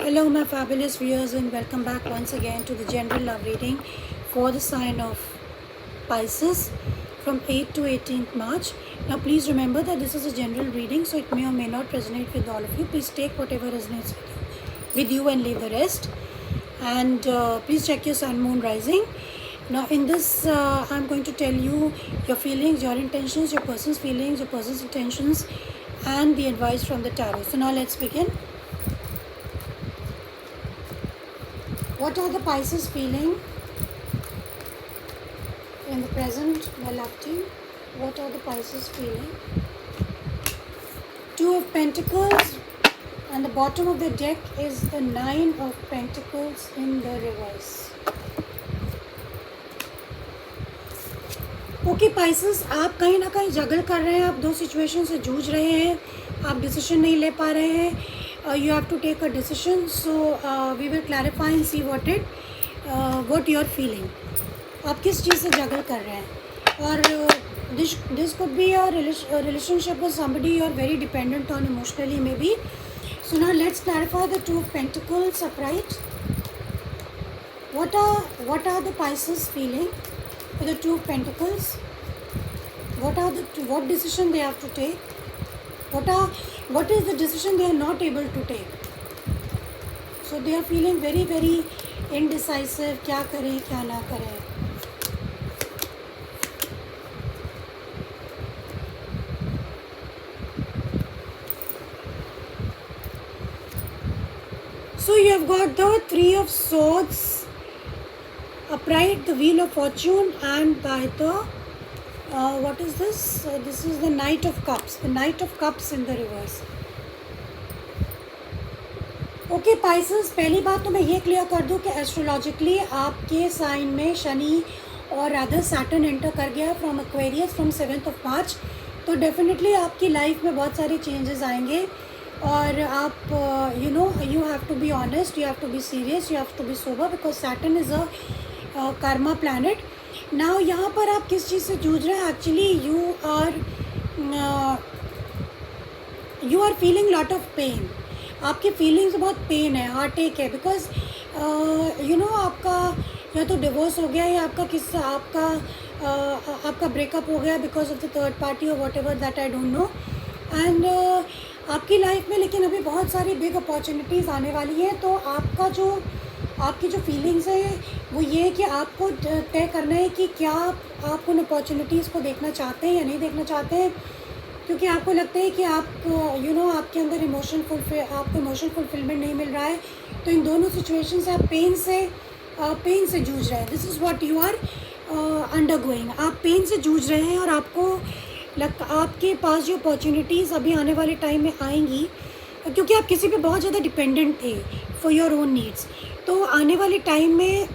Hello, my fabulous viewers, and welcome back once again to the general love reading for the sign of Pisces from 8th to 18th March. Now, please remember that this is a general reading, so it may or may not resonate with all of you. Please take whatever resonates with you and leave the rest. And please check your sun, moon, rising. Now, in this, I'm going to tell you your feelings, your intentions, your person's feelings, your person's intentions, and the advice from the tarot. So, now let's begin. What are the Pisces feeling in the present, my love team? What are the Pisces feeling? Two of Pentacles, and the bottom of the deck is the Nine of Pentacles in the reverse. Okay Pisces, आप कहीं ना कहीं जगल कर रहे हैं, आप दो situation से जूझ रहे हैं, आप डिसीजन नहीं ले पा रहे हैं. You have to take a decision, so we will clarify and see what you are feeling. आप किस चीज़ से जगल कर रहे हैं. और this could be a relationship with somebody you are very dependent on emotionally maybe. So now let's clarify the Two of Pentacles upright. What are the Pisces feeling with the Two of Pentacles? What decision they have to take? What is the decision they are not able to take? So they are feeling very very indecisive. क्या करें क्या ना करें. So you have got the Three of Swords upright, the Wheel of Fortune, and by the what is this? This is the Knight of Cups. The Knight of Cups in the reverse. Okay Pisces, पहली बात तो मैं ये clear कर दूं कि astrologically आपके sign में शनि और रादर सैटर्न एंटर कर गया from Aquarius from 7th of March. तो डेफिनेटली आपकी लाइफ में बहुत सारे चेंजेस आएंगे और आप you have to be honest, you have to be serious, you have to be sober because Saturn is a karma planet. Now यहाँ पर आप किस चीज़ से जूझ रहे हैं. Actually you are feeling lot of pain. आपकी फीलिंग्स बहुत पेन है, हार्ट एक है, बिकॉज आपका या तो डिवोर्स हो गया या आपका ब्रेकअप हो गया because of the third party और whatever that I don't know. And आपकी लाइफ में लेकिन अभी बहुत सारी बिग अपॉर्चुनिटीज़ आने वाली हैं. तो आपकी जो फीलिंग्स है वो ये है कि आपको तय करना है कि क्या आप उन अपॉर्चुनिटीज़ को देखना चाहते हैं या नहीं देखना चाहते हैं, क्योंकि आपको लगता है कि आपके अंदर आपको इमोशनल फुलफिलमेंट नहीं मिल रहा है. तो इन दोनों सिचुएशन से आप पेन से जूझ रहे हैं. This is what you are undergoing. आप पेन से जूझ रहे हैं और आपके पास जो अपॉर्चुनिटीज़ अभी आने वाले टाइम में आएंगी, क्योंकि आप किसी पे बहुत ज़्यादा डिपेंडेंट थे फॉर योर ओन नीड्स. तो आने वाले टाइम में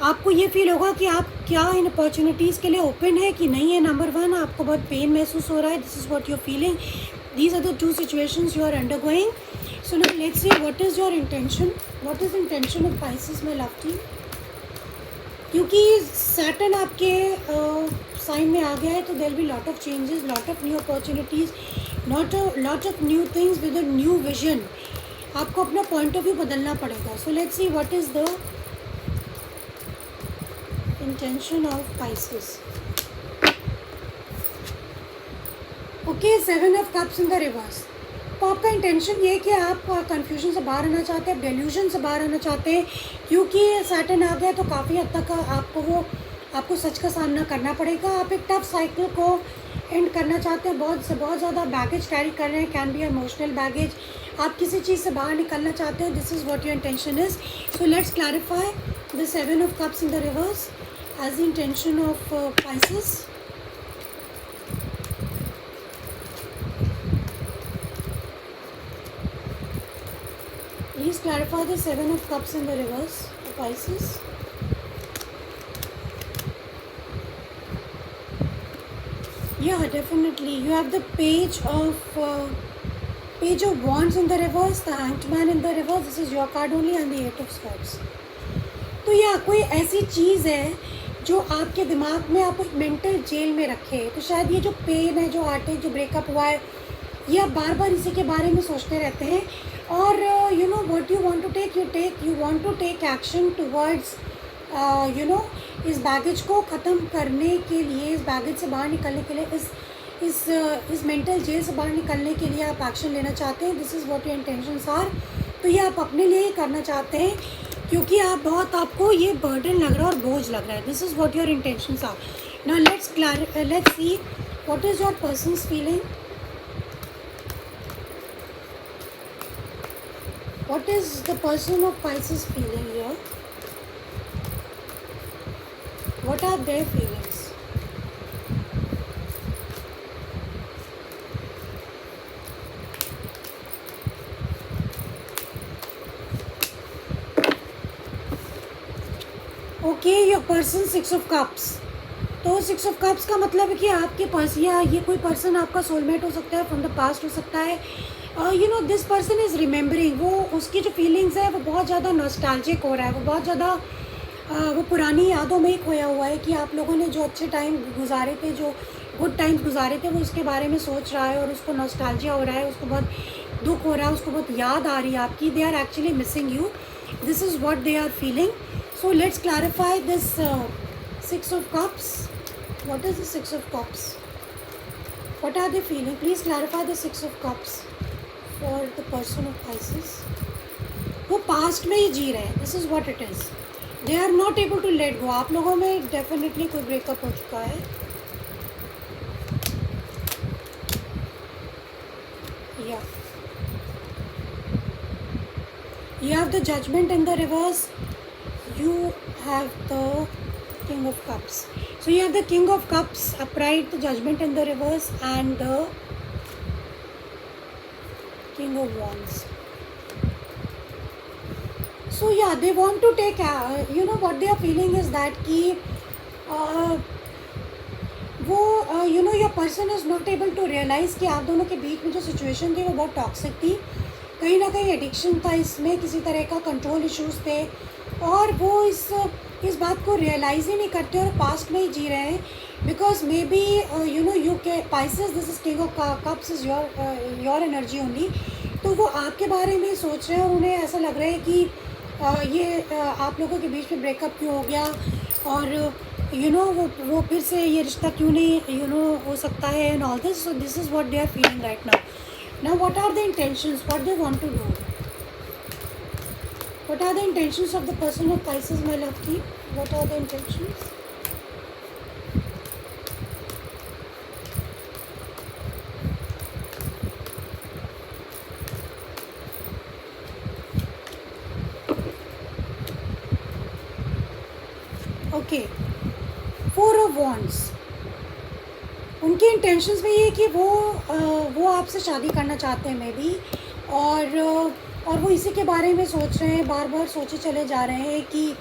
आपको ये फील होगा कि आप क्या इन अपॉर्चुनिटीज़ के लिए ओपन है कि नहीं है. नंबर वन, आपको बहुत पेन महसूस हो रहा है. This is what you are feeling. These are the two situations you are undergoing. So now let's see what is your intention. What is intention of Pisces my love team. क्योंकि Saturn आपके sign में आ गया है तो there will be lot of changes, lot of new opportunities, lot of new things with a new vision. आपको अपना point of view बदलना पड़ेगा. So let's see what is the intention of Pisces. Okay, 7 of Cups in the reverse. तो आपका intention ये है कि आप कंफ्यूजन से बाहर आना चाहते हैं, डेल्यूजन से बाहर आना चाहते हैं, क्योंकि सैटर्न आ गया तो काफ़ी हद तक आपको सच का सामना करना पड़ेगा. आप एक टफ साइकिल को एंड करना चाहते हैं. बहुत ज़्यादा बैगेज कैरी कर रहे हैं, कैन बी इमोशनल बैगेज. आप किसी चीज़ से बाहर निकलना चाहते हैं. This is what your intention is. So let's clarify the 7 of Cups in the reverse as the intention of Pisces. Please clarify the 7 of Cups in the reverse for Pisces. Yeah, definitely. You have the Page of Wands in the reverse, the Hanged Man in the reverse. This is your card only, and the 8 of Swords. तो यह कोई ऐसी चीज़ है जो आपके दिमाग में आप एक मेंटल जेल में रखे. तो शायद ये जो पेन है, जो हार्ट है, जो ब्रेकअप हुआ है, ये आप बार बार इसी के बारे में सोचते रहते हैं. और what you want to take, you want to take action towards इस बैगेज को ख़त्म करने के लिए, इस बैगेज से बाहर निकलने के लिए, इस मेंटल जेल से बाहर निकलने के लिए आप एक्शन लेना चाहते हैं. This is what your intentions are. तो ये आप अपने लिए ही करना चाहते हैं क्योंकि आपको ये बर्डन लग रहा है और बोझ लग रहा है. This is what your intentions are. Now let's see what is your person's feeling. What is the person of Pisces feeling here? What are their feelings? Okay, your person 6 of Cups. तो 6 of Cups का मतलब है कि आपके पास या ये कोई person आपका सोलमेट हो सकता है, फ्रॉम द पास्ट हो सकता है. This person is remembering. वो उसकी जो फीलिंग्स है वो बहुत ज़्यादा नॉस्टैल्जिक हो रहा है. वो बहुत ज़्यादा वो पुरानी यादों में ही खोया हुआ है कि आप लोगों ने जो अच्छे टाइम गुजारे थे, जो गुड टाइम्स गुजारे थे, वो उसके बारे में सोच रहा है और उसको नॉस्टैल्जिया हो रहा है. उसको बहुत दुख हो रहा है, उसको बहुत याद आ रही है आपकी. They are actually missing you. This is what they are feeling. So let's clarify this 6 of Cups. What is the 6 of Cups? What are they feeling? Please clarify the 6 of Cups for the person of Pisces. वो past में ही जी रहे हैं. This is what it is. They are not able to let go. आप लोगों में definitely कोई ब्रेकअप हो चुका है. या you have the Judgment in the reverse. You have the King of Cups. So you have the King of Cups upright, the Judgment in the reverse, and the King of Wands. So yeah, they want to take what they are feeling is that कि वो your person is not able to realize कि आप दोनों के बीच में जो situation थी वो बहुत टॉक्सिक थी. कहीं ना कहीं एडिक्शन था इसमें, किसी तरह का कंट्रोल इश्यूज थे और वो इस बात को रियलाइज़ ही नहीं करते और पास्ट में ही जी रहे हैं. बिकॉज मे बी यू के Pisces, this is king of cups is your energy only. तो वो आपके बारे में सोच रहे हैं और उन्हें ऐसा लग रहा है कि ये आप लोगों के बीच में ब्रेकअप क्यों हो गया और वो फिर से ये रिश्ता क्यों नहीं हो सकता है and all this. So this is what they are feeling right now. Now what are the intentions? What they want to do? What are the intentions of the person of Pisces, my love ki? What are the intentions? Okay. 4 of Wands. उनके intentions में ये कि वो आपसे शादी करना चाहते हैं मे बी और वो इसी के बारे में सोच रहे हैं, बार बार सोचे चले जा रहे हैं कि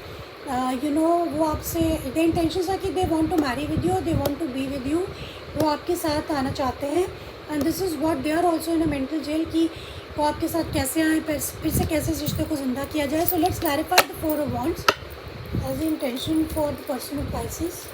वो आपसे द इंटेंशंस है कि they want to marry with you, they want to be with you. वो आपके साथ आना चाहते हैं and this is what they are also in a mental jail कि वो आपके साथ कैसे आए, फिर से कैसे इस रिश्ते को ज़िंदा किया जाए. So let's clarify the 4 of Wands as the intention for the person of Pisces.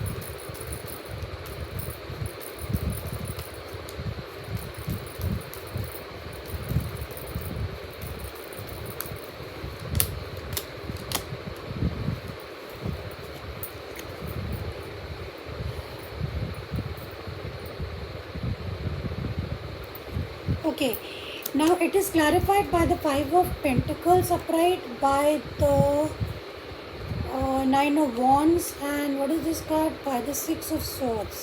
Okay, now it is clarified by the 5 of Pentacles upright, by the 9 of Wands, and what is this card? By the 6 of Swords.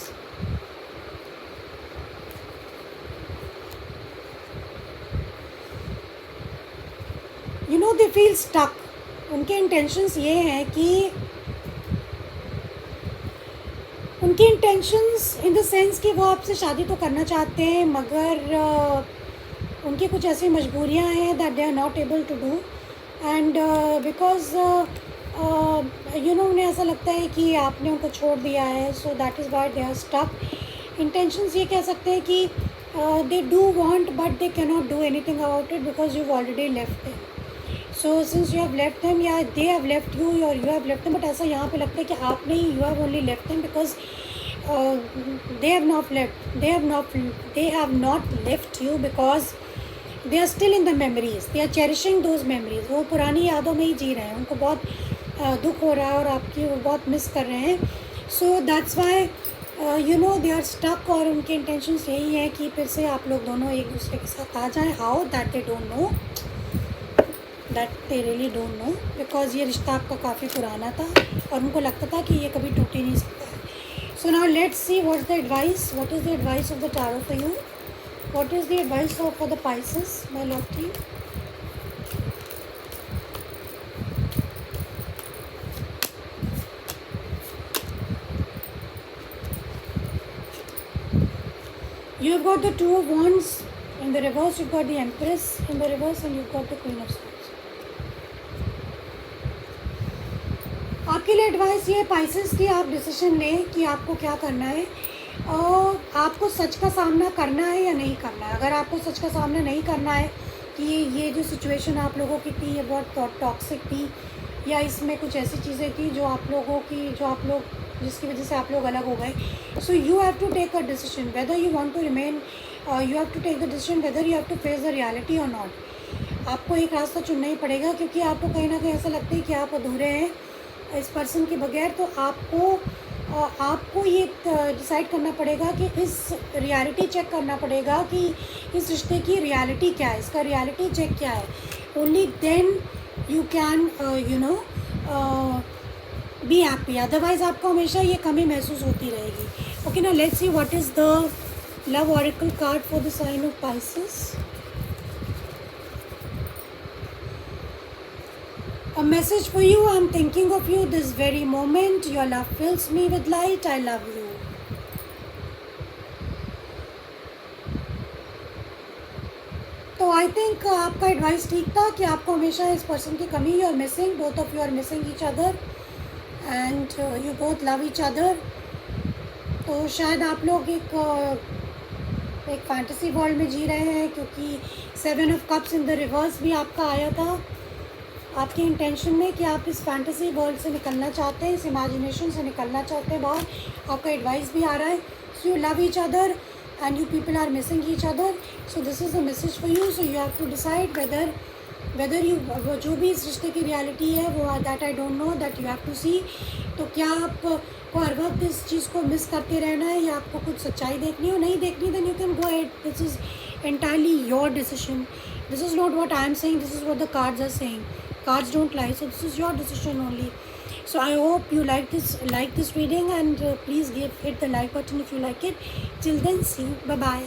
They feel stuck. उनके intentions ये हैं कि उनकी intentions in the sense कि वो आपसे शादी तो करना चाहते हैं मगर उनकी कुछ ऐसी मजबूरियां हैं that they are not able to do and because उन्हें ऐसा लगता है कि आपने उनको छोड़ दिया है. So that is why they are stuck. Intentions ये कह सकते हैं कि they do want but they can not do anything about it because you already left them. So since you have left them या दे हैव लेफ्ट यू और you have left them, but ऐसा यहाँ पे लगता है कि आपने ही you have only left them because they have not left you because they are still in the memories, they are cherishing those memories. वो पुरानी यादों में ही जी रहे हैं, उनको बहुत दुख हो रहा है और आपकी वो बहुत मिस कर रहे हैं। So that's why you know they are stuck, और उनके इंटेंशंस यही है कि फिर से आप लोग दोनों एक दूसरे के साथ आ जाएं। How that they don't know, that they really don't know, because ये रिश्ता आपका काफ़ी पुराना था और उनको लगता था कि ये कभी टूट ही नहीं सकता है। सो now let's see what is the advice, what is the advice of the tarot for you, what is the advice for the Pisces, my love team. You have got the Two of Wands in the reverse, you've got the Empress in the reverse, and you've got the Queen of Swords. आपके लिए advice ये Pisces की आप decision लें कि आपको क्या करना है, और आपको सच का सामना करना है या नहीं करना है। अगर आपको सच का सामना नहीं करना है कि ये जो सिचुएशन आप लोगों की थी ये बहुत टॉक्सिक थी, या इसमें कुछ ऐसी चीज़ें थी जो आप लोगों की, जो आप लोग, जिसकी वजह से आप लोग अलग हो गए, so you have to take a decision whether you want to remain, you have to take the decision whether you have to face the reality और नॉट। आपको एक रास्ता चुनना ही पड़ेगा, क्योंकि आपको कहीं ना कहीं ऐसा लगता है कि आप अधूरे हैं इस पर्सन के बगैर। तो आपको ये डिसाइड करना पड़ेगा कि इस रियलिटी चेक करना पड़ेगा कि इस रिश्ते की रियलिटी क्या है, इसका रियलिटी चेक क्या है। Only then you can you know be happy, otherwise आपको हमेशा ये कमी महसूस होती रहेगी। Okay, now let's see what is the love oracle card for the sign of Pisces। A message for you, I'm thinking of you this very moment, your love fills me with light, I love you। तो I think आपका advice ठीक था कि आपको हमेशा इस person की कमी, you are missing, both of you are missing each other and you both love each other. तो शायद आप लोग एक फैंटेसी वर्ल्ड में जी रहे हैं, क्योंकि 7 of cups in the reverse भी आपका आया था आपके इंटेंशन में कि आप इस फैंटेसी वर्ल्ड से निकलना चाहते हैं, इस इमेजिनेशन से निकलना चाहते हैं बाहर। आपका एडवाइस भी आ रहा है, so you love each other and you people are missing each other, so this is a message for you। so you have to decide whether you, जो भी इस रिश्ते की रियलिटी है वो, that I don't know, that you have to see। तो क्या आपको हर वक्त इस चीज़ को मिस करते रहना है, या आपको कुछ सच्चाई देखनी हो, नहीं देखनी, then you can go ahead, this is entirely your decision, this is not what I am saying, this is what the cards are saying, cards don't lie, so this is your decision only। So I hope you like this reading, and please hit the like button if you like it। Till then, see you, bye bye।